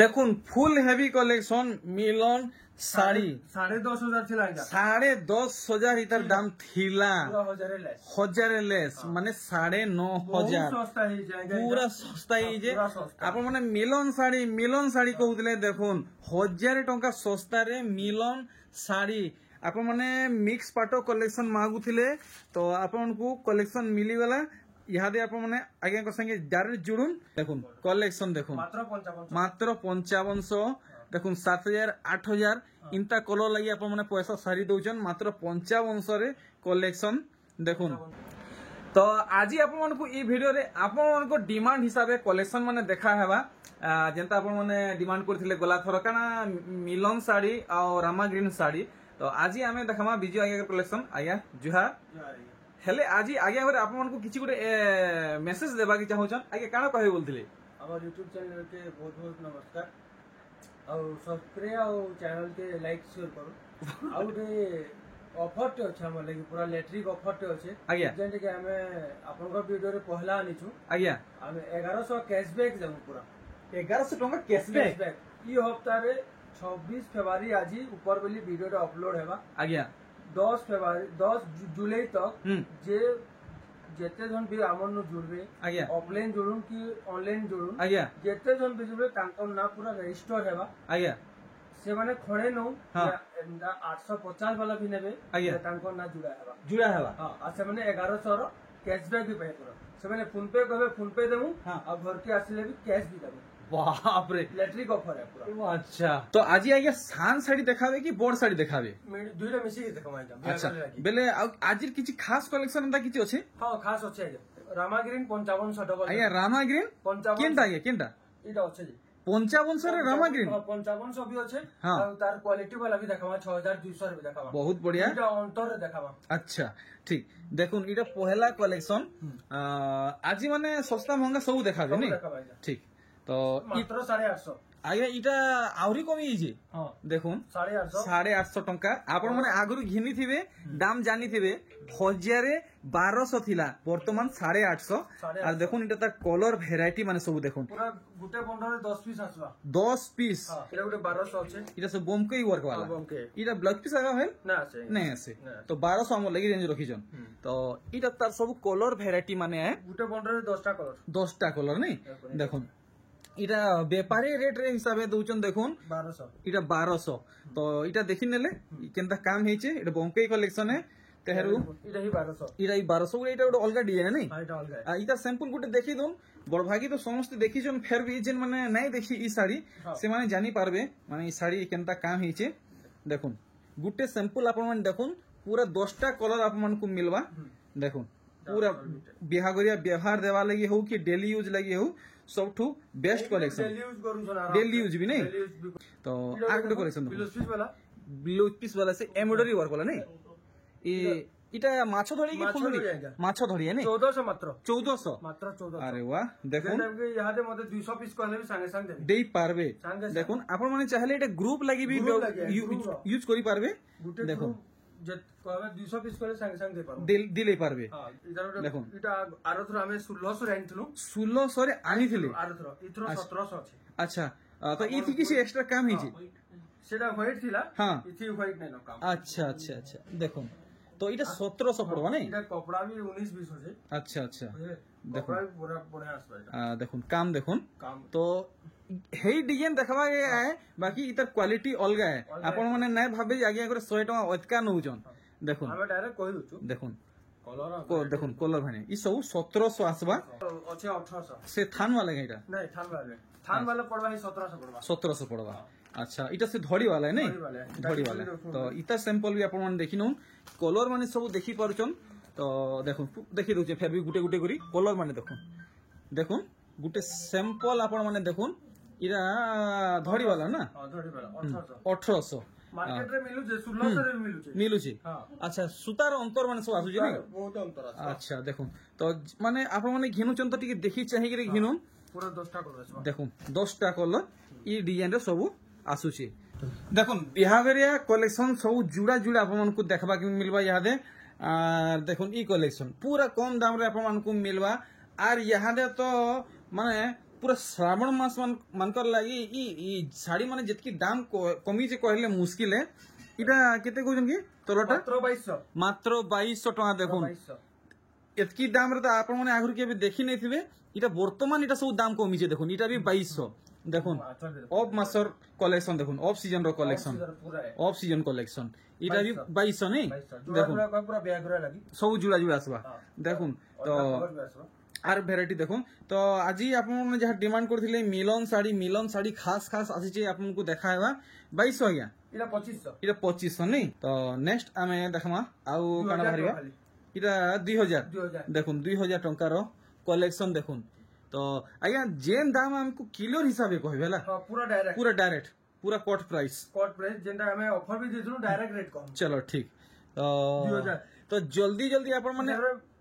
দেখুন ফুল heavy collection মিলন শাড়ি 10,500 10,500 ইতার দাম থিলা হজারে লেস মানে 9,500 পুরা সস্তা ହେଇছে আপন মানে মিলন শাড়ি কହୁଥିଲେ দেখুন 1000 টঙ্কা সস্তারে মিলন শাড়ি আপন মানে মিক্স পাটো কলেকশন মাগুଥିଲେ তো আপনকু কলেকশন মিলিগলা ইহাদে আপন মানে আগে সঙ্গে ডাইরেক্ট জুড়ুন দেখুন কলেকশন দেখুন মাত্র 5500 দেখুন 7,000 8,000 ইনতা কলর লাগি আপন মানে পয়সা সারি দউছন মাত্র 5500 রে কলেকশন দেখুন তো আজি আপন মানকু এই ভিডিও রে আপন মানকু ডিমান্ড হিসাবে কলেকশন মানে দেখা হেবা যেনতা আপন মানে ডিমান্ড করथिले গলা থর কানা মিলন শাড়ি আর রামা গ্রিন শাড়ি তো আজি আমি দেখামা বিজু আগে কলেকশন আয়া জুহা हेले आज आगे आगे आप मन को किसी गोटे मेसेज देबा की चाहछन आगे काना कहबे बोलथिले हमर YouTube चैनल के बहुत बहुत नमस्कार और सब्सक्राइब और चैनल के लाइक शेयर करो और ऑफर टे अछि हमर लागि पूरा इलेक्ट्रिक ऑफर टे अछि आज्ञा जेंटे के हमें आपन को वीडियो रे पहला आनिछु आज्ञा हमें 1100 कैशबैक देबो पूरा 1100 टका कैशबैक ई हफ्ता रे 26 फरवरी आज ऊपर वाली वीडियो रे अपलोड हेबा आज्ञा 10 जुलाई तक जे जेते जन भी आमन नु जुड़बे ऑफलाइन जुड़ुन कि ऑनलाइन जुड़ुन जेते जन भी जुड़बे तांको ना पूरा रजिस्टर हेबा से माने खणे नो 850 वाला भी नेबे तांको ना जुड़ा हेबा हां आ से माने 1100 रो कैशबैक भी पे करो से माने फोन पे कहबे फोन पे देमु आ घर के आसिले भी कैश भी देबो बाप रे इलेक्ट्रिक ऑफर है पूरा अच्छा तो आज आगे सान साड़ी देखाबे कि बोर्ड साड़ी देखाबे दुईटा मिसी देखाबे अच्छा बेले आज किछि खास कलेक्शन एंता किछि अछि हां खास अछि रामा ग्रीन 5500 डबल आया रामा ग्रीन 55 केनटा केनटा इटा अछि 5500 रे रामा ग्रीन 5500 भी अछि और तार क्वालिटी वाला भी देखाबा 6200 भी देखाबा बहुत बढ़िया इटा अंतर रे देखाबा अच्छा ठीक देखुन इटा पहला कलेक्शन आज माने सस्ता महंगा सब देखाबे नि ठीक तो मात्र 850 आगे इटा आउरी कमी जे देखुन 850 टंका आपण माने आगरु घिनी थिबे दाम जानी थिबे 1200 थिला वर्तमान 850 और देखुन इटा तार कलर वैरायटी माने सब देखुन पूरा गुटे बंडल 10 पीस आसबा 10 पीस इटा गुटे 1200 अछि इटा सब बोमके वर्क वाला इटा ब्लॉक पीस आगा है ना आसे नहीं आसे तो 1200 हम लगी रेंज रखिजन तो इटा तार सब कलर वैरायटी माने है गुटे बंडल 10 टा कलर नहीं देखुन इटा व्यापारी रेट रे हिसाब दउचन देखुन 1200 इटा 1200 तो इटा देखि नेले केनता काम हेचे इटा बंकई कलेक्शन है तेहरु इटा ही 1200 इटा गोटे अलगा डिजाइन नहीं इटा अलगा इटा सैंपल गोटे देखि दोन बड़भागी तो समस्त देखि जन फेर भी जेन माने नहीं देखि ई साड़ी से माने जानी पारबे माने ई साड़ी केनता काम हेचे देखुन गोटे सैंपल आपन माने देखुन पूरा 10टा कलर आपन मन को मिलवा देखुन पूरा बिहागरिया व्यवहार देवा लगी हो कि डेली यूज लगी हो सबठू बेस्ट कलेक्शन डेली यूज भी नहीं तो आगुटे कलेक्शन ब्लाउज पीस वाला से एम्ब्रॉयडरी वर्क वाला नहीं ए इटा माछो धड़ी की फुल धड़ी माछो धड़ी है नहीं 1400 मात्र 1400 अरे वाह देखो यहाँ दे मते 200 पीस कहले भी संगे संगे देई पारबे देखो आपण माने चाहले एटा ग्रुप लागि भी यूज करी पारबे देखो जत कहबे 200 पीस कहले संगे संगे दे पारबे दिले पारबे देखो इटा आरथर हमें 1600 रे आनिथलु 1600 रे आनिथिले आरथर इथरो 1700 अछि अच्छा तो इथि किसी एक्स्ट्रा काम हिची सेटा व्हाइट थिला हां इथि व्हाइट नै न काम अच्छा देखो तो इटा 1700 पड़वा नहीं इटा कपड़ा भी 19-20 होजे अच्छा देखो पूरा बढ़िया आसबा देखुन काम देखुन तो हेई डिजाइन देखबा है बाकी इतर क्वालिटी अलगा है आपण माने नै भाबे आगे आगे 100 टका अतका नउजन देखुन हम डायरेक्ट कहि दउछु देखुन देखुन कलर भाने ई सब 1700 आसबा अच्छे 1800 से थान वाला एटा नहीं थान वाला पड़वा 1700 पड़वा अच्छा इटा से धड़ी वाला है नहीं धड़ी वाला तो इता सैंपल भी आपण माने देखिनो कलर माने सब देखि पारुचन तो देखो देखि दउचे फेर भी गुटे गुटे करी कलर माने देखुन गुटे सैंपल आपण माने देखुन इरा धड़ी वाला ना धड़ी वाला 1800 मार्केट रे मिलु 1600 रे मिलु अच्छा सुतार अंतर माने सब आसु जे बहुत अंतर आसु अच्छा देखो तो माने आपण माने घिनु चंत टिके देखि चाहि के घिनु पूरा 10टा कलर आसु देखो 10टा कलर ई डिजाइन रे सब आसु छी देखुन बिहावरिया कलेक्शन सब जुड़ा जुड़ा आपण मन को देखबा के मिलबा यादे देखुन ई कलेक्शन पूरा कम दाम रे आपण मन को मिलबा आर यहां दे तो माने पूरा श्रावण मास मानकर लगी शाड़ी माने जितकी दाम कमी जे कहले मुश्किल है इटा केते कहउछन की तोलटा मात्र 2200 टका देखुन एतकी दाम रे तो आपण माने आगुर के देखि नै थिबे इटा वर्तमान इटा सब दाम कमी जे देखुन इटा भी 2200 देखुन ऑफ मासर कलेक्शन देखुन ऑफ सीजन रो कलेक्शन ऑफ सीजन कलेक्शन इटा भी 2200 नै देखुन पूरा ब्यागरा लागि सब जुड़ा जुड़ा आसबा देखुन तो आर भेराइटी देखुन तो आज आपन जहाँ डिमांड करथिले मिलन साड़ी खास खास आसी जे आपन को देखाएबा 2200 आज्ञा इटा 2500 इटा 2500 नै तो नेक्स्ट आमे देखमा आउ काना भारिबा इटा 2000 देखुन 2000 टंका रो कलेक्शन देखुन तो आज्ञा जेन दाम हमको किलो हिसाब कहबे हला पूरा डायरेक्ट पूरा कट प्राइस जेंदा हमें ऑफर भी देथुन डायरेक्ट रेट कम चलो ठीक तो जल्दी जल्दी अपन माने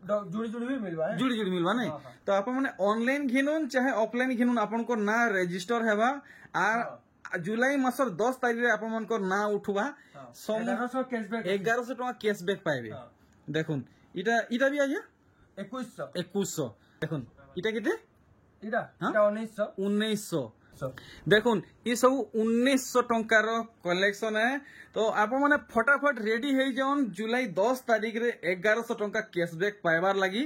जुड़ी जुड़ी भी मिलवा है जुड़ी मिलवा नहीं तो अपन माने ऑनलाइन घिनुन चाहे ऑफलाइन घिनुन अपन को ना रजिस्टर हेबा आ जुलाई मासर 10 तारीख रे अपन मन को ना उठवा 1100 टका कैशबैक पाइबे देखुन इटा भी आइया 2100 देखुन इटा केते इटा 1900 देखुन ये सब 1900 टंकार कलेक्शन है तो आप मैंने फटाफट रेडी है जान जुलाई 10 तारीख रे 1100 टंका कैशबैक पाइबार लगी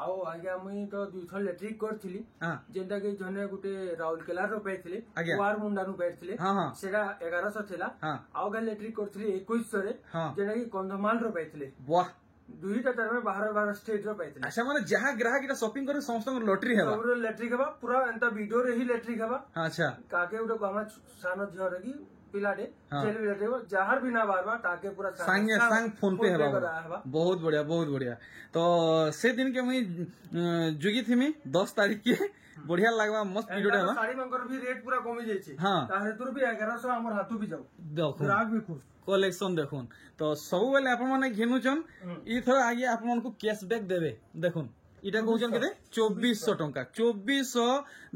आउ आज्ञा मुई तो दुइथर लेट्रिक करथिली जेंटा के जने गुटे राउरकेला रो पाइथिले वार मुंडा नु पाइथिले सेटा 1100 थिला आउ गा लेट्रिक करथिली 2100 रे जेना कि कंधमाल रो पाइथिले वाह दुईटा तार में 12 स्टेट रो पाइथिले अच्छा माने जहां ग्राहक इटा शॉपिंग करे समस्त लॉटरी हेबा पूरा लेट्रिक हेबा पूरा एंता वीडियो रे ही लेट्रिक हेबा अच्छा काके उडो हमरा सानो झियो रे की पिलाडे सेलिब्रेट हेबा जहार बिना बारबा ताके पूरा संगे संग फोन पे हेबा बहुत बढ़िया तो से दिन के मुई जुगी थिमी 10 तारीख के बढ़िया लागबा मस्त वीडियो हेबा साड़ी मंगर भी रेट पूरा कमी जाई छी ताहे तुर भी 1100 हमर हाथू भी जाऊ देखो ग्राहक भी खुश कलेक्शन देखुन तो सब बेले आपण माने घेनुचन ई थोड़ा आगे आपण मन को कैशबैक देबे देखुन इटा कहउचन केते 2400 टंका 2400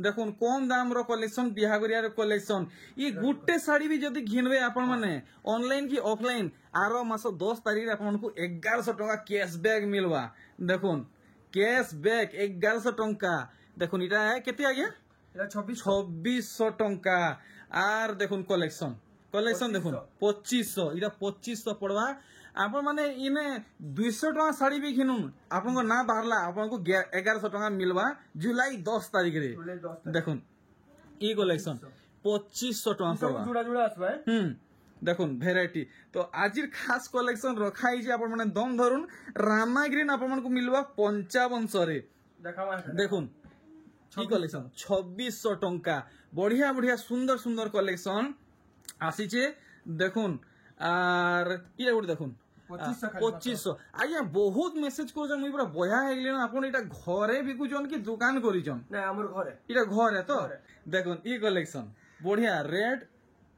देखुन कम दाम रो कलेक्शन बिहागरिया रो कलेक्शन ई गुटे साड़ी भी जदी घिनबे आपण माने ऑनलाइन की ऑफलाइन आरो मास 10 तारीख रे आपण को 1100 टंका कैशबैक मिलवा देखुन कैशबैक 1100 टंका देखुन इटा है केते आ गया इटा 2600 टंका आर देखुन कलेक्शन देखुन 2500 इटा 2500 पड़वा आपण माने इने 200 टका साड़ी भी घिनुन आपण को ना बाहरला आपण को 1100 टका मिलवा जुलाई 10 तारीख रे देखुन ई कलेक्शन 2500 टका पड़वा जुड़ा जुड़ा आसबा देखुन भेराइटी तो आजिर खास कलेक्शन रखाई जे आपण माने दम धरुन रामा ग्रीन आपण को मिलवा 5500 रे देखुन ई कलेक्शन 2600 टंका बढ़िया सुंदर कलेक्शन आसीचे देखुन आर इटा गोटे देखुन 2500 आज्ञा बहुत मेसेज कर मुई पूरा बया हेगले आपन इटा घरे बिकुचन कि दुकान करिचन ना हमर घरे इटा घरे तो देखुन ई कलेक्शन बढ़िया रेड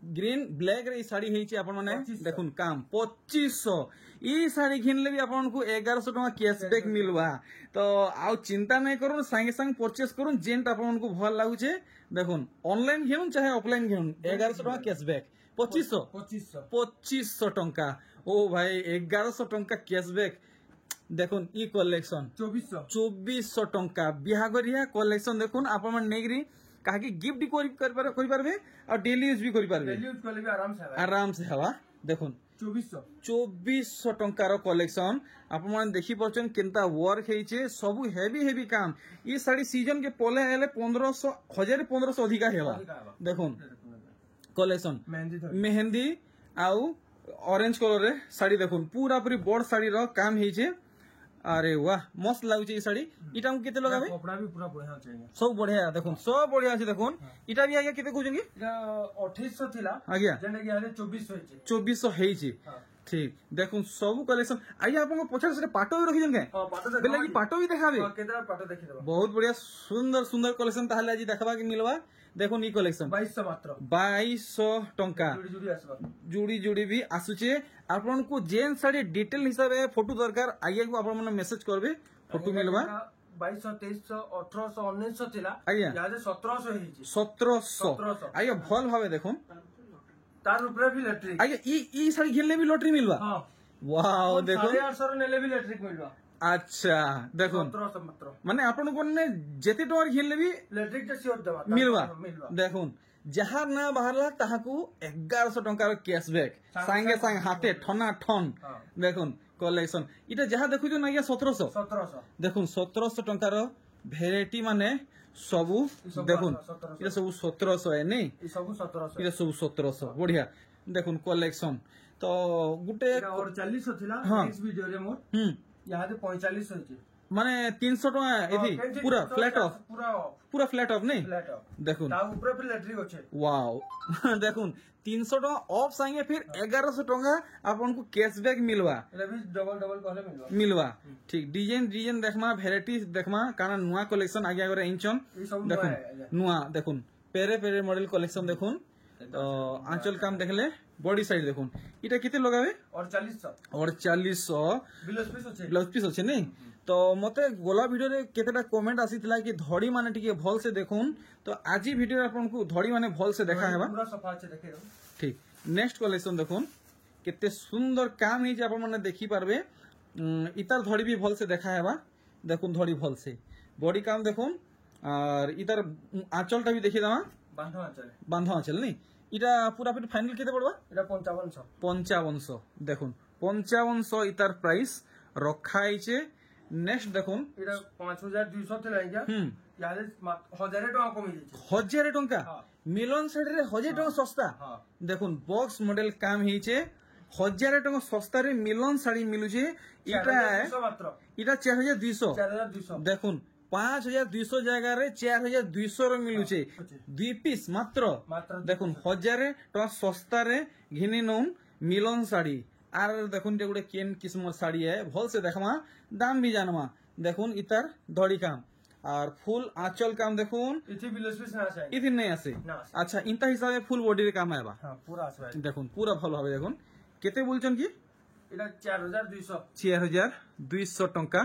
ग्रीन ब्लैक रे साड़ी हेची आपन माने देखुन काम 2500 ई साड़ी घिनले भी आपन को 1100 टका कैशबैक मिलवा तो आउ चिंता नहीं करूँ संगे संग परचेस करूँ जेंट आपन को भल लागुचे देखुन ऑनलाइन घेनुन चाहे ऑफलाइन घेनुन 1100 टका कैशबैक 2500 टंका ओ भाई 1100 टंका कैशबैक देखुन ई कलेक्शन 2400 टंका बिहागरिया कलेक्शन देखुन आपन मन नेगरी काहे गिफ्ट करि परबे और डेली यूज भी करि परबे डेली यूज करले भी आराम से हवा देखुन 2400 टंकार कलेक्शन आप देखी पार्छन केनता वर्क हेचे सब हेवी काम ई साड़ी सीजन के पले हेले 1500 अधिका हेबा देखुन कलेक्शन मेहंदी आउ ऑरेंज कलर रे साड़ी देखुन पूरा पूरी बड़ साड़ी रो काम हेचे अरे वाह मस्त लागुचे ई साड़ी इटा हम केते लगाबे कपड़ा भी पूरा बढ़िया चाहिए सब बढ़िया देखुन सब बढ़िया अछि देखुन इटा भी आगे केते कहउछन की इटा 2800 थिला आज्ञा जेने कि हाले 2400 हेचे 2400 हेची ठीक देखुन सब कलेक्शन आइए आपन पछर से पाटो भी रखिजन के हां पाटो बेला की पाटो भी देखाबे केतरा पाटो देखि देबा बहुत बढ़िया सुंदर कलेक्शन ताहले आज देखबा के मिलवा देखुन ई कलेक्शन 2200 मात्र 2200 टंका जुड़ी भी आसुचे आपन को जेन साड़ी डिटेल हिसाब से फोटो दरकार आइए को आपन मन मेसेज करबे फोटो मिलवा 2200 2300 1800 1900 थिला आइए याजे 1700 हेची 1700 आइए भल भावे देखुन तार ऊपर भी लॉटरी आइए ई साड़ी घेलले भी लॉटरी मिलवा हां वाओ देखो 850 रे नेले भी लॉटरी मिलवा আচ্ছা দেখুন 1700 মাত্র মানে আপনার মানে যেতে টাকার ঘিনলে বি ইলেকট্রিকটা সিওর দেবা মিলবা দেখুন যাহার না বাহারলা তাহাকু 1100 টঙ্কার ক্যাশব্যাক সাঙ্গে সাঙ্গে হাতে ঠনা ঠন দেখুন কলেকশন এটা যাহা দেখুছেন আজ্ঞা 1700 দেখুন 1700 টঙ্কার ভেরাইটি মানে সবু দেখুন এটা সবু 1700 এ নেই এটা সবু 1700 বঢ়িয়া দেখুন কলেকশন তো গুটে 48 ଥିଲା নেক্সট ভিডিওରେ ମୋର ইয়াতে 45 হইছে মানে 300 টাকা এদি পুরা ফ্ল্যাট অফ পুরা ফ্ল্যাট অফ নেই দেখুন তা উপরে ফির ইলেকট্রিক আছে ওয়াও দেখুন 300 টাকা অফ সাঙ্গে ফির 1100 টাকা आपनको कैशबैक मिलवा এটা भी ডবল ডবল कहले मिलवा ठीक डिजाइन देखमा वैरायटी देखमा काना नुआ कलेक्शन आगे आगे इंचन देखुन नुआ देखुन पेरे पेरे मॉडल कलेक्शन देखुन आंचल काम देखले बॉडी साइड देखुन इटा किते लगावे 4800 ब्लाउज पीस अच्छे नहीं तो मते गोला वीडियो रे केतेटा कमेंट आसीथिला कि धड़ी माने टिके भल से देखुन तो आजी वीडियो रे आपन को धड़ी माने भल से देखा हेबा पूरा सफा আছে দেখে ठीक नेक्स्ट कलेक्शन देखुन केते सुंदर काम ही जे आपन माने देखि पारबे इतार धड़ी भी भल से देखा हेबा देखुन धड़ी भल से बॉडी काम देखुन और इतार आंचलटा भी देखि दमा बांधा आंचल नहीं इटा पूरा फिर फाइनल केते पड़बा এটা 5500 5500 দেখুন 5500 ইতার প্রাইস রখা হইছে নেক্সট দেখুন এটা 5200 তে লাইগা ইয়ালে 1000 টাকা কমে যাচ্ছে 1000 টাকা মিলন সাইড রে 1000 টাকা সস্তা দেখুন বক্স মডেল কাম হইছে 1000 টাকা সস্তা রে মিলন শাড়ি মিলুছে এটা মাত্র এটা 4200 দেখুন 5200 জায়গায় 4200 রে মিলুছে দুই পিস মাত্র দেখুন 1000 টাকা সস্তা রে ঘিনি নউন মিলন শাড়ি আর দেখুন যে গুড়ে কেন কিসমর শাড়ি है भल से देखमा दाम भी जानवा देखुन इतार धड़ी काम और फुल आंचल काम देखुन इथि नहीं आसे अच्छा इंता हिसाबे फुल बॉडी रे काम आएबा पूरा आसे देखुन पूरा भल भाबे देखुन केते बोलछन की এটা 4200 4200 टंका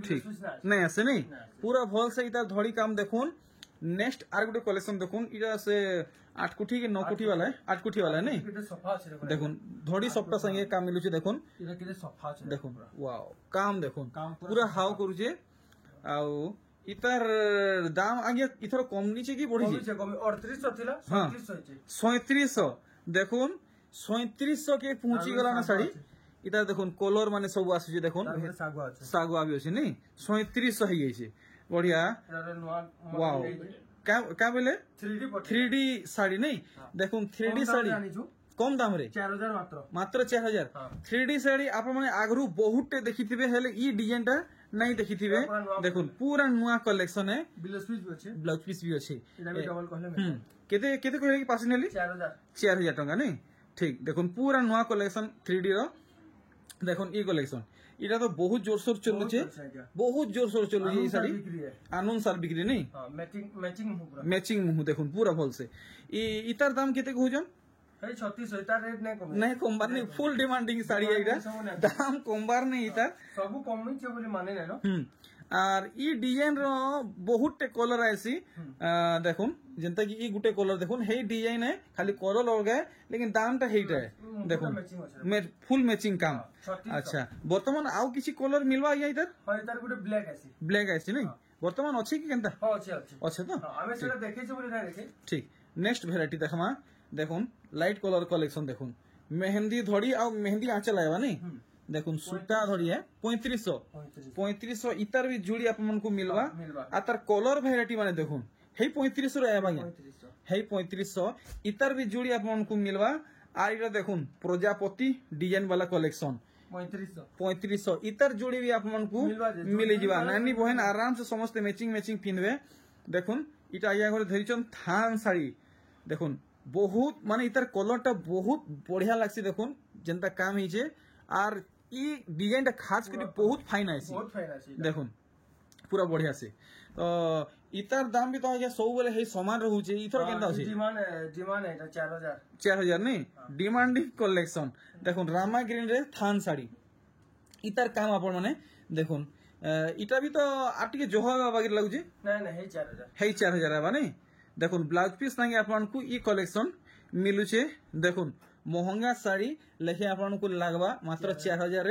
ठीक नहीं आसे नहीं पूरा भल से इतार धड़ी काम देखुन नेक्स्ट आर गुटे कलेक्शन देखुन इटा से 8 कुठी के 9 कुठी वाला है 8 कुठी वाला है नहीं এটা সফা আছে देखुन धड़ी सप्ताह संगे काम मिलुचे देखुन এটা কেতে সফা আছে देखुन वाओ काम देखुन पूरा हाउ करूचे आउ इतार दाम आगे इथर कम नीचे की बढ़ी কমিছে কমি 3800 ଥିଲା 3700 হইছে 3700 देखुन 3700 के पहुंची गला ना साड़ी इतार देखुन कलर माने सब आसी देखुन सागुआ भी अछि नहीं 3700 ही जाइছে बढ़िया वाओ क्या बोले 3D साड़ी नहीं देखुन 3D साड़ी कम दाम रे 4000 मात्र 4000 3D साड़ी आप माने आगरु बहुत टे देखिथिबे हेले ई डिजाइन टा नहीं देखिथिबे देखुन पूरा नुआ कलेक्शन है ब्लाउज पीस भी अछि এটা আমি ডবল कहले केते केते कहले कि पास नेली 4000 टका नहीं ठीक देखुन पूरा नुआ कलेक्शन 3D रो देखुन ई कलेक्शन इटा तो बहुत जोर शोर चलुचे बहुत जोर शोर चलुचे ई साड़ी आनंद साल बिक्री नहीं मैचिंग मुंह देखुन पूरा भल से ई इतार दाम केते कहउजन 3600 इतार रेट नहीं कमबार नहीं फुल डिमांडिंग साड़ी है इटा दाम कमबार नहीं इतार सब कमिचे बोली माने नै न আর ই ডিজাইন র বহুত टे कलर आसी देखुन जेंता कि ई गुटे कलर देखुन हे डिजाइन है खाली कलर लगाए लेकिन दाम टा हेइटा है देखुन फुल मैचिंग काम अच्छा वर्तमान आउ किछि कलर मिलवा या इधर इधर गुटे ब्लैक आसी नहीं वर्तमान अछि कि केनता अछि तो हमें सेटा देखे छै बोली नै देखे ठीक नेक्स्ट वैरायटी देखमा देखुन लाइट कलर कलेक्शन देखुन मेहंदी धड़ी आ मेहंदी आंचल आएबा नहीं देखुन सूता धड़ी है 3500 इतार भी जुड़ी आप मन को मिलवा आ तार कलर वैरायटी माने देखुन हे 3500 रे आबा हे 3500 इतार भी जुड़ी आप मन को मिलवा आ इरा देखुन प्रजापति डिजाइन वाला कलेक्शन 3500 इतार जोड़ी भी आप मन को मिले जीवा नानी बहन आराम से समस्त मैचिंग पिनवे देखुन इटा आया घरे धरिचन थान साड़ी देखुन बहुत माने इतार कलर टा बहुत बढ़िया लागसी देखुन जेंता काम हिचे आर ई डिजाइन टा खास करी बहुत फाइन आसी देखुन पूरा बढ़िया से तो इतार दाम भी तो आगे सब बोले हे समान रहउचे इथर केनता अछि डिमांड है 4000 नहीं डिमांडिंग कलेक्शन देखुन रामा ग्रीन रे थान साड़ी इतार काम आपण माने देखुन इटा भी तो आटिके जोहा बागी लागुचे नहीं हे 4000 आबा नहीं देखुन ब्लाउज पीस नागे आपण को ई कलेक्शन मिलुचे देखुन महंगा शाड़ी लेखे आपको लगवा मात्र 4000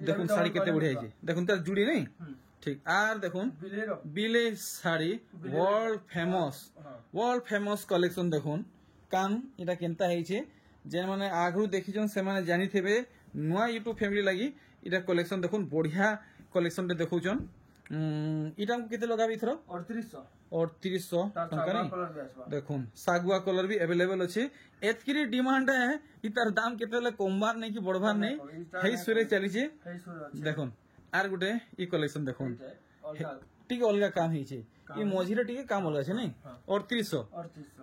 देखुन शाड़ी केते बढ़िया है देखुन तार जुड़ी नहीं ठीक आर देखुन बिले शाड़ी वर्ल्ड फेमस कलेक्शन देखुन काम इटा केनता है जे माने आगु देखिछन से माने जानी थेबे नुआ यूट्यूब फैमिली लगी इटा कलेक्शन देखुन बढ़िया कलेक्शन देखुछन इटा हमको केते लगाबी थरो 3800 टका नहीं देखुन सागुआ कलर भी अवेलेबल अछि एतकिरी डिमांड है इतार दाम केते कमबार नहीं कि बढ़बार नहीं हेई सुरे चली छे देखुन आर गुटे ई कलेक्शन देखुन टिके अलगा काम ही छे ई मझिरे टिके काम अलगा छे नहीं 3800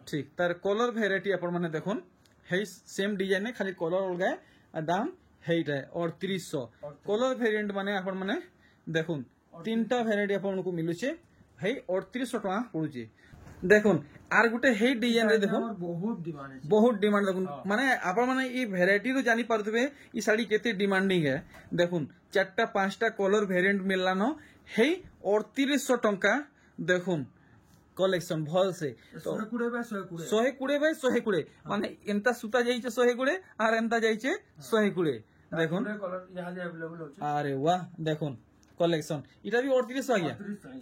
ठीक तार कलर वेराइटी अपन माने देखुन हेई सेम डिजाइन खाली कलर अलगा है दाम हेइटा 3800 कलर वेरिएंट माने अपन माने देखुन तीनटा वेराइटी आपको मिलुचे है 3800 टका पड़ुचे देखुन आर गुटे हे डिजाइन रे देखुन बहुत डिमांड देखुन माने आपण माने ई वेराइटी रो जानि परथबे ई साड़ी केते डिमांडिंग है देखुन चारटा पांचटा कलर वेरिएंट मिलला न हे 3800 टका देखुन कलेक्शन भल से तो 120 बाय 120 माने एंता सुता जाइचे 120 आर एंता जाइचे 120 देखुन अरे वाह देखुन कलेक्शन इटा भी 3800 आ गया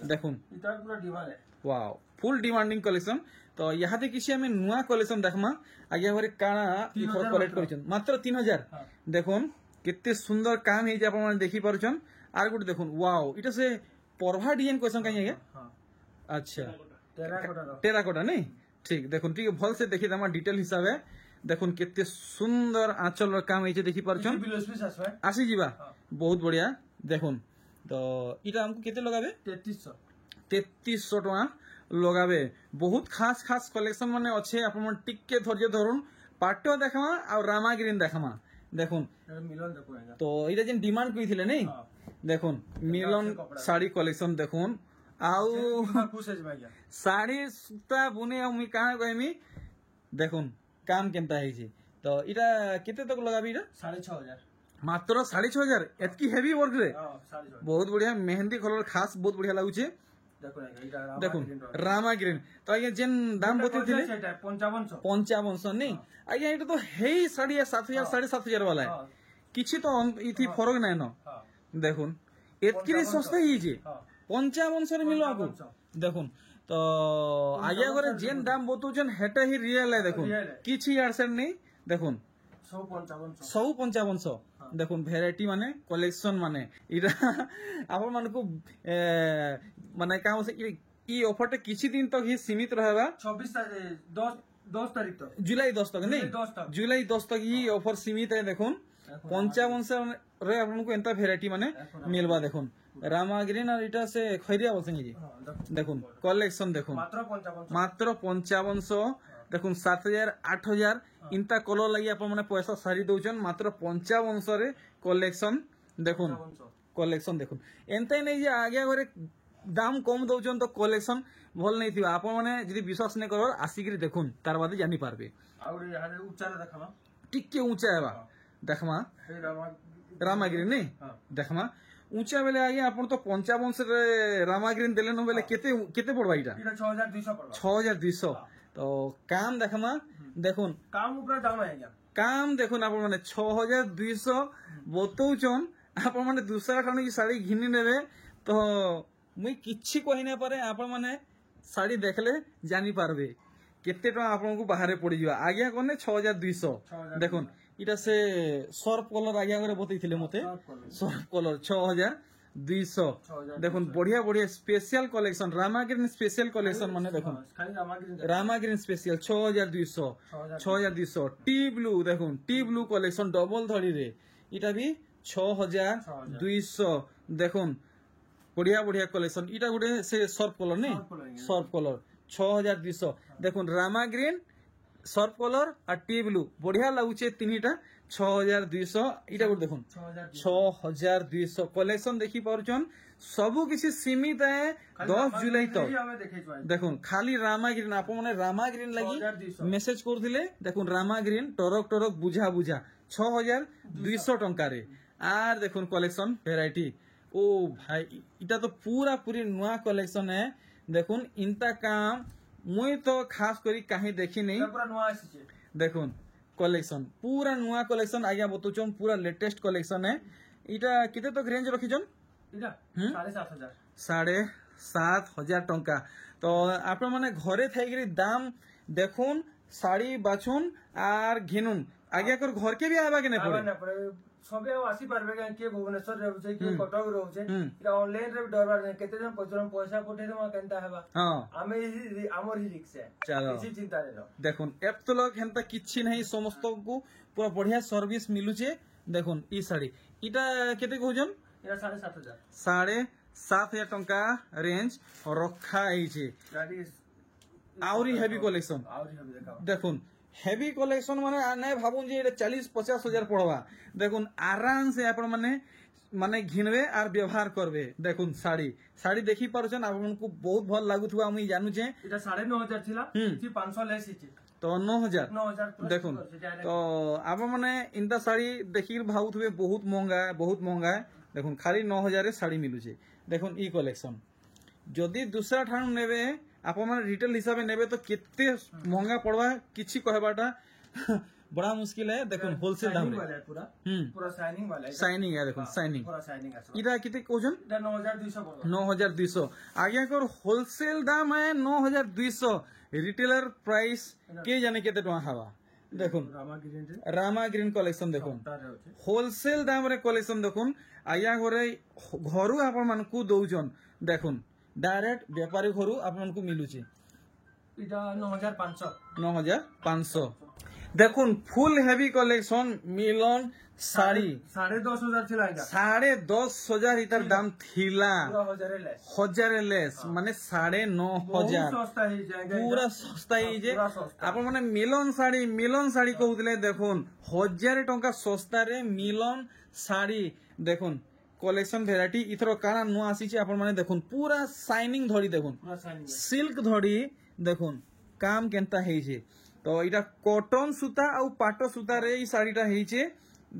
देखुन इटा पूरा डिमांड है वाओ फुल डिमांडिंग कलेक्शन तो यहाँ दे किसी हमें नुआ कलेक्शन देखमा आगे हमारे काना इथर कलेक्ट करिछन मात्र 3000 देखुन कितने सुंदर काम है जे आपण देखि परछन आर गुड देखुन वाओ इटा से परभा डिजाइन क्वेश्चन काहे है अच्छा टेराकोटा नहीं ठीक देखुन ठीक भल से देखि दमा डिटेल हिसाब है देखुन कितने सुंदर आंचल काम है जे देखि परछन आसी जीवा बहुत बढ़िया देखुन तो इटा हमको केते लगाबे 3300 टका लगाबे बहुत खास खास कलेक्शन माने अच्छे अपन टिके धैर्य धरुन पाटो देखमा और रामा ग्रीन देखमा देखुन मिलन देखो तो इटा जेन डिमांड कइथिले नहीं देखुन मिलन साड़ी कलेक्शन देखुन आउ साड़ी सुता बुने हम कहां कहमी देखुन काम केनता है जी तो इटा केते तक लगाबी इटा 6500 मात्र 6500 एतकी हेवी वर्क रे बहुत बढ़िया मेहंदी कलर खास बहुत बढ़िया लागुचे देखुन रामा ग्रीन तो आगे जेन दाम बतेथिले 5500 नहीं आगे एटा तो हेई साड़ी 7000 7500 वाला है किछि तो इथि फरक नै न देखुन एतकी सस्ता ही जे 5500 रे मिलो आपको देखुन तो आगे अगर जेन दाम बतौछन हेटा ही रियल है देखुन किछि यार से नहीं देखुन 5500 देखुन वेराइटी माने कलेक्शन माने इरा आपण मानको माने का हो से ई ऑफर किछि दिन तक ही सीमित रहबा 10 तारीख तक जुलाई 10 तक नहीं जुलाई 10 तक ही ऑफर सीमित है देखुन 5500 रे आपनको एंता वेराइटी माने मिलबा देखुन रामा ग्रीन और इटा से खैरिया बसंगे जी देखुन कलेक्शन देखुन मात्र 5500 देखुन 7000 8000 इंता कलर लगी आप माने पैसा सारी दउचन मात्र 5500 रे कलेक्शन देखुन कलेक्शन देखुन एंता नहीं जे आगे घरे दाम कम दउचन तो कलेक्शन भल नहीं थिबा आप माने जदी विश्वास नै करब आसीगिरी देखुन तार बाद जानि पारबे और यहां ऊंचा रे देखमा टिके ऊंचा हेबा देखमा रामाग्रीन नहीं देखमा ऊंचा बेले आगे आपण तो 5500 रे रामाग्रीन देले न बेले केते केते पड़बा इटा 6200 पड़बा 6200 तो काम देखमा देखुन काम ऊपर दाम है क्या काम देखुन आप माने 6200 बतौचन आप माने दूसरा ठाने साड़ी घिनी नेबे तो मुई किछि कहि नै पारे आप माने साड़ी देखले जानि पारबे केते टका आपनको बाहर पड़ी जिवा आगे कोने 6200 देखुन इटा से सर्फ कलर आगे करे बतैथिले मते सर्फ कलर 6200 देखुन बढ़िया बढ़िया स्पेशल कलेक्शन रामाग्रीन स्पेशल कलेक्शन माने देखुन रामाग्रीन स्पेशल 6200 टी ब्लू देखुन टी ब्लू कलेक्शन डबल धड़ी रे इटा भी 6200 देखुन बढ़िया बढ़िया कलेक्शन इटा गुटे से सर्फ कलर नहीं सर्फ कलर 6200 देखुन रामाग्रीन सर्फ कलर और टी ब्लू बढ़िया लगुचे तीनटा 6200 इटा गुटे देखुन 6200 कलेक्शन देखि पारुछन सबु किसी सीमित है 10 जुलाई तक देखुन खाली रामाग्रीन आप माने रामाग्रीन लगी मेसेज करथिले देखुन रामाग्रीन टरक टरक बुझा बुझा 6200 टंका रे आर देखुन कलेक्शन वेराइटी ओ भाई इटा तो पूरा पूरी नुआ कलेक्शन है देखुन इनता काम मुई तो खास करी कहीं देखी नहीं पूरा नुआ आसी देखुन कलेक्शन पूरा नुआ कलेक्शन आज्ञा बतौछन पूरा लेटेस्ट कलेक्शन है इटा केते तक रेंज रखिछन इटा 7,500 7,500 टंका तो आपण माने घरे थाइकरी दाम देखुन साड़ी बाछुन आर घिनुन आज्ञा कर घर के भी आबा के नै पड़े सबे आसी पारबे के भुवनेश्वर रहउछे के कटक रहउछे इटा ऑनलाइन रे डरबार नै केते जन पचरम पैसा पठे देमा केनता हेबा आमे हमर ही रिक्स है चलो किसी चिंता नै देखुन एप तो लोग हेनता किछि नहीं समस्त को पूरा बढ़िया सर्विस मिलुचे देखुन ई साड़ी इटा केते कहउजन इटा 7,500 7,500 टंका रेंज रखा आइछे आउरी हेवी कलेक्शन देखुन हेवी कलेक्शन माने नै भाबुन जे 40-50 हजार पड़वा देखुन आराम से आपण माने माने घिनबे आर व्यवहार करबे देखुन साड़ी साड़ी देखि पारुछन आपनको बहुत भल लागुथुवा हम जानू छे इटा 9,500 थिला इति 500 लेस हिचे तो 9,000 देखुन तो आप माने इंता साड़ी देखि भाबुथुबे बहुत महंगा है देखुन खाली 9,000 रे साड़ी मिलुछे देखुन ई कलेक्शन जदि दूसरा ठाण नेबे आप रिटेल हिसाब से नेबे तो कितने महंगा पड़वा किछि कहबाटा बड़ा मुश्किल है देखुन होलसेल दाम रे पूरा शाइनिंग वाला है शाइनिंग है देखुन शाइनिंग पूरा शाइनिंग है इदा किते कोजन इदा 9,200 पड़वा 9,200 आगे कर होलसेल दाम है 9,200 रिटेलर प्राइस के जाने केते टका हवा देखुन रामा ग्रीन कलेक्शन देखुन होलसेल दाम रे कलेक्शन देखुन आया घरे घरु आपण मानकू दउजन देखुन डायरेक्ट व्यापारी घरु आपनको मिलुचे इटा 9,500 देखुन फुल हेवी कलेक्शन मिलन साड़ी 10,500 थिला इटा 10,500 इतर दाम थिला 1,000 लेस माने 9,500 पूरा सस्ता ही जे आपण माने मिलन साड़ी कहउतले देखुन 1,000 टंका सस्ता रे मिलन साड़ी देखुन कलेक्शन भेराइटी इथरो काना नुआ आसी आपण माने देखुन पूरा शाइनिंग धड़ी देखुन सिल्क धड़ी देखुन काम केनता हेइछे तो इटा कॉटन सूता आ पाटो सूता रे ई साड़ीटा हेइछे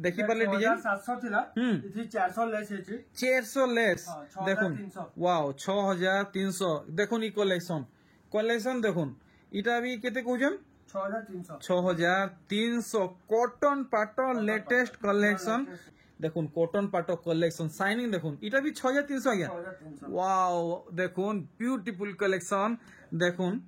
देखि पाले डिजाइन 700 थिला इथि 400 लेस हेइछे 400 लेस देखुन वाओ 6,300 देखुन ई कलेक्शन देखुन इटा भी केते कहउजन 6,300 कॉटन पाटो लेटेस्ट कलेक्शन देखुन कॉटन पाटो कलेक्शन शाइनिंग देखुन इटा भी 6,300 आ गया वाओ देखुन ब्यूटीफुल कलेक्शन देखुन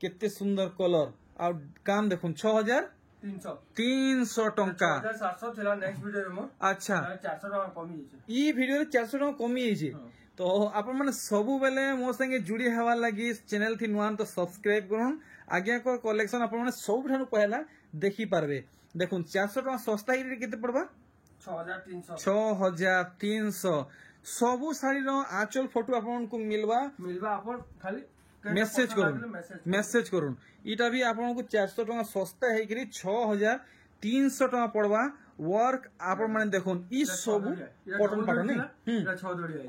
केते सुंदर कलर और काम देखुन 6,300 टंका 700 थिला नेक्स्ट वीडियो में अच्छा 400 टका कमी हिचे ई वीडियो रे 400 टका कमी हिचे तो आपण माने सबु बेले मो संगे जुड़ी हेवा लागि चैनल थी नुआन तो सब्सक्राइब करूँ आज्ञा को कलेक्शन आपण माने सब ठानु पहला देखि पारबे देखुन 400 टका सस्ता ही केते पड़बा 6,300 सबु साड़ी रो आंचल फोटो आपन को मिलवा आपन खाली मेसेज करूँ इटा भी आपन को 400 टका सस्ता है कि 6,300 टका पड़वा वर्क आपन माने देखुन ई सब कॉटन पाटो नहीं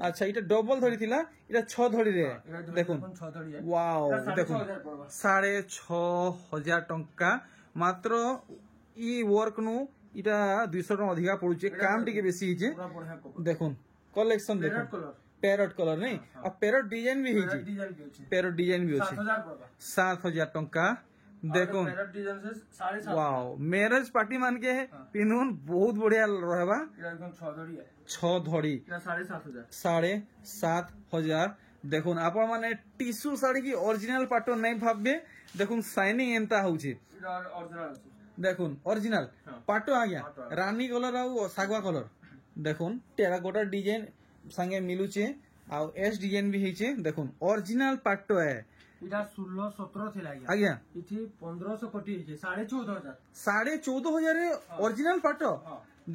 अच्छा इटा डबल धड़ी थिला इटा 6 धड़ी रे देखुन वाओ देखुन 6,500 टंका मात्र ई वर्क नु इटा 200 टका अधिका पड़ुचे काम टिके बेसी हिजे देखुन कलेक्शन देखुन पैरट कलर नहीं अब पैरट डिजाइन भी हिजे पैरट डिजाइन भी होचे 7,000 टंका देखो वाओ मैरिज पार्टी मान के पिनुन बहुत बढ़िया रहबा 6 धड़ी 7,500 देखुन आपण माने टिश्यू साड़ी की ओरिजिनल पाटो नहीं भाबबे देखुन शाइनिंग एंता होउची देखुन ओरिजिनल पाटो आ गया रानी कलर आ सागवा कलर देखुन टेराकोटा डिजाइन संगे मिलुचे आ एस डिजाइन भी हिचे देखुन ओरिजिनल पाटो है इटा 16-17 थिला आज्ञा इथि 1500 कोटी हिचे 14,500 14,500 ओरिजिनल पाटो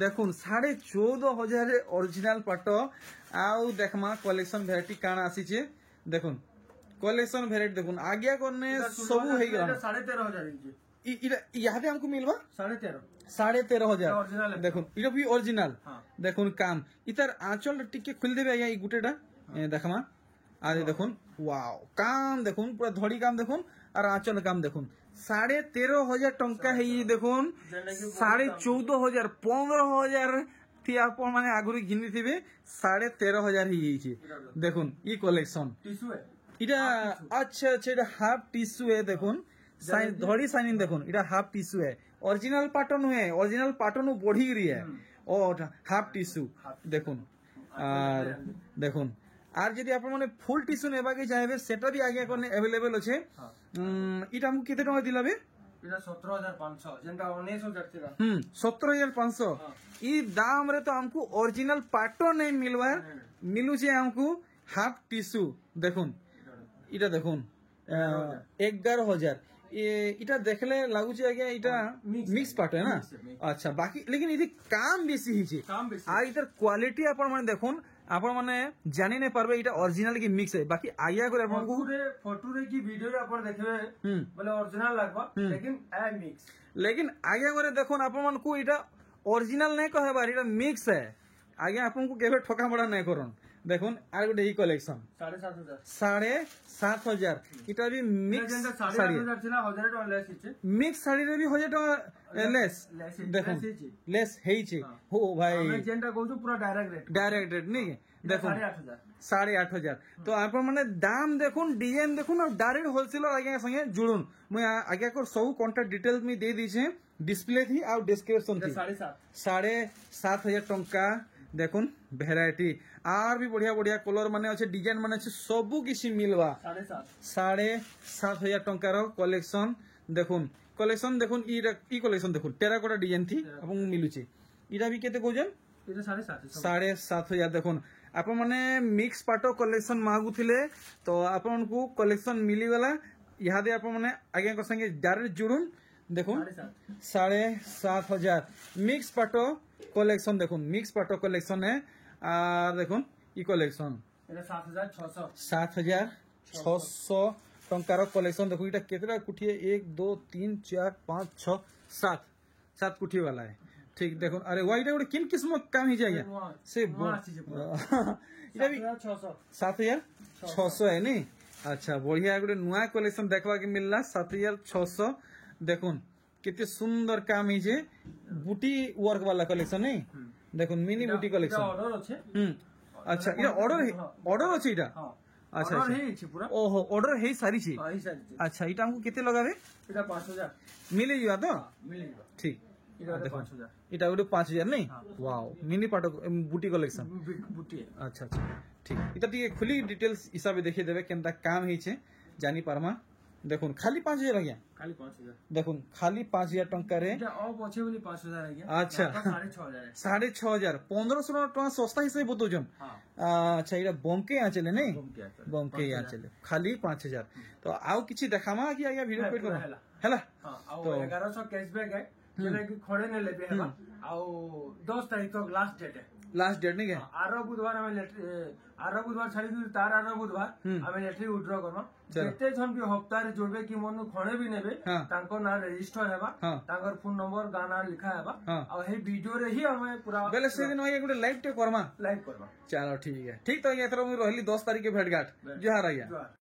देखुन 14,500 ओरिजिनल पाटो आउ देखमा कलेक्शन वेराइटी काना आसीचे देखुन कलेक्शन वेराइटी देखुन आज्ञा करने सब हे गला 13,500 हिचे यहाँ पे हमको मिलवा 13,500 देखुन इटा भी ओरिजिनल देखुन काम इतर आंचल टिके खुल देबे आज्ञा ई गुटेटा देखमा आदि देखुन वाओ काम देखुन पूरा धड़ी काम देखुन और आंचल काम देखुन 13,500 टंका है ये देखुन 14,500 15,000 थी आप माने आगुरी घिनी थिबे 13,500 ही ये देखुन ई कलेक्शन टिश्यू है इटा अच्छा इटा हाफ टिश्यू है देखुन धड़ी साइनिंग देखो इटा हाफ टिश्यू है ओरिजिनल पाटो नुहे ओरिजिनल पाटो नु बढ़ी गई है और हाफ टिश्यू देखो আর দেখুন আর যদি আপন মানে ফুল টিস্যু নেবা কে চাইবে সেটা भी आगे कोने अवेलेबल আছে এটা हमको केते টাকা दिलाबे এটা 17500 যেটা 19000 ছিল 17500 ई दाम रे तो हमको ओरिजिनल पाटो नहीं मिलवा मिलू छे हमको हाफ टिश्यू দেখুন এটা দেখুন 11000 এটা দেখলে লাগুছে আগে এটা মিক্স পার্ট है ना अच्छा बाकी लेकिन इधर काम बेसी हिचे আর इधर क्वालिटी अपन माने देखुन अपन माने जानि नहीं पारबे এটা ओरिजिनल की मिक्स है बाकी आया करे अपन को फोटो रे की वीडियो रे अपन देखबे बोले ओरिजिनल लागबा लेकिन आगे करे देखुन अपन मन को এটা ओरिजिनल नहीं कहबा এটা मिक्स है आगे अपन को केबे ठका मड़ा नहीं करन দেখুন আর গোটে এই কলেকশন 7500 এটা भी মিক্স শাড়ি মিক্স শাড়ি রে भी 1000 টাকা লেস দেখুন লেস হেইছে ও ভাই আমি যেটা কইছো পুরো ডাইরেক্ট রেট নি দেখুন 8500 তো আপন মানে দাম দেখুন ডিজাইন দেখুন আর ডাইরেক্ট হোলসেলর আগে संगे जुड़ुन मैं आगे को सब कांटेक्ट डिटेल्स में दे दीछे डिस्प्ले थी और डिस्क्रिप्शन थी 7500 टंका देखुन भेराइटी आर भी बढ़िया बढ़िया कलर माने अच्छे डिजाइन माने अच्छे सबू किसी मिलवा 7500 टंकार कलेक्शन देखुन कलेक्शन देखुन ई कलेक्शन देखुन टेराकोटा डिजाइन थी अपन मिलुची इरा भी केते कोजन 7500 देखुन अपन माने मिक्स पाटो कलेक्शन मागुथिले तो अपन को कलेक्शन मिली गला यहाँ दे अपन माने आगे को संगे डायरेक्ट जुड़ुन देखुन 7500 मिक्स पाटो कलेक्शन देखुन मिक्स पाटो कलेक्शन है देखुन ई कलेक्शन 7600 टंकार कलेक्शन देखो इटा केतरा कुठी 1 2 3 4 5 6 7 कुठी वाला है ठीक देखो अरे वाइट गोटे किन किस्म काम ही जाए से इटा भी 7600 है नी अच्छा बढ़िया गोटे नुआ कलेक्शन देखवा के मिलला 7600 देखुन कितने सुंदर काम ही जे बूटी वर्क वाला कलेक्शन नहीं देखो मिनी बूटी कलेक्शन अच्छा ये ऑर्डर अच्छे इटा अच्छा ओहो ऑर्डर है सारी छी अच्छा इटा हमको कितने लगावे इटा 5000 मिले जिवा तो ठीक इटा गोटे 5000 नहीं वाओ मिनी पाटो बूटी कलेक्शन बूटी अच्छा अच्छा ठीक इटा टिके खुली डिटेल्स हिसाब देखि देबे केनता काम ही छे जानी पारमा देखुन खाली 5000 गया खाली 5000 देखुन खाली 5000 टंका रे अच्छा 6500 1500 टका सस्ता हिसाब बतौजन अच्छा इटा बमके आ चले नहीं बमके आ चले खाली 5000 तो आउ किछि देखामा कि आगे वीडियो पेट करो हैला तो 1100 कैशबैक है जेना कि खड़े ने लेबे हेबा आउ 10 तारीख तक लास्ट डेट नहीं के आरो बुधवार छाड़ी तार आरो बुधवार हमें लेटरी विथड्रॉ करबा जेते जन भी हफ्ता रे जोड़बे कि मनु खणे भी नेबे तांको ना रजिस्टर हेबा तांकर फोन नंबर गाना लिखा हेबा और हे वीडियो रे ही हमें पूरा बेले से दिन होय गुटे लाइव टे करबा चलो ठीक है ठीक तो एथरो रहली 10 तारीख के भेट घाट जोहार आया।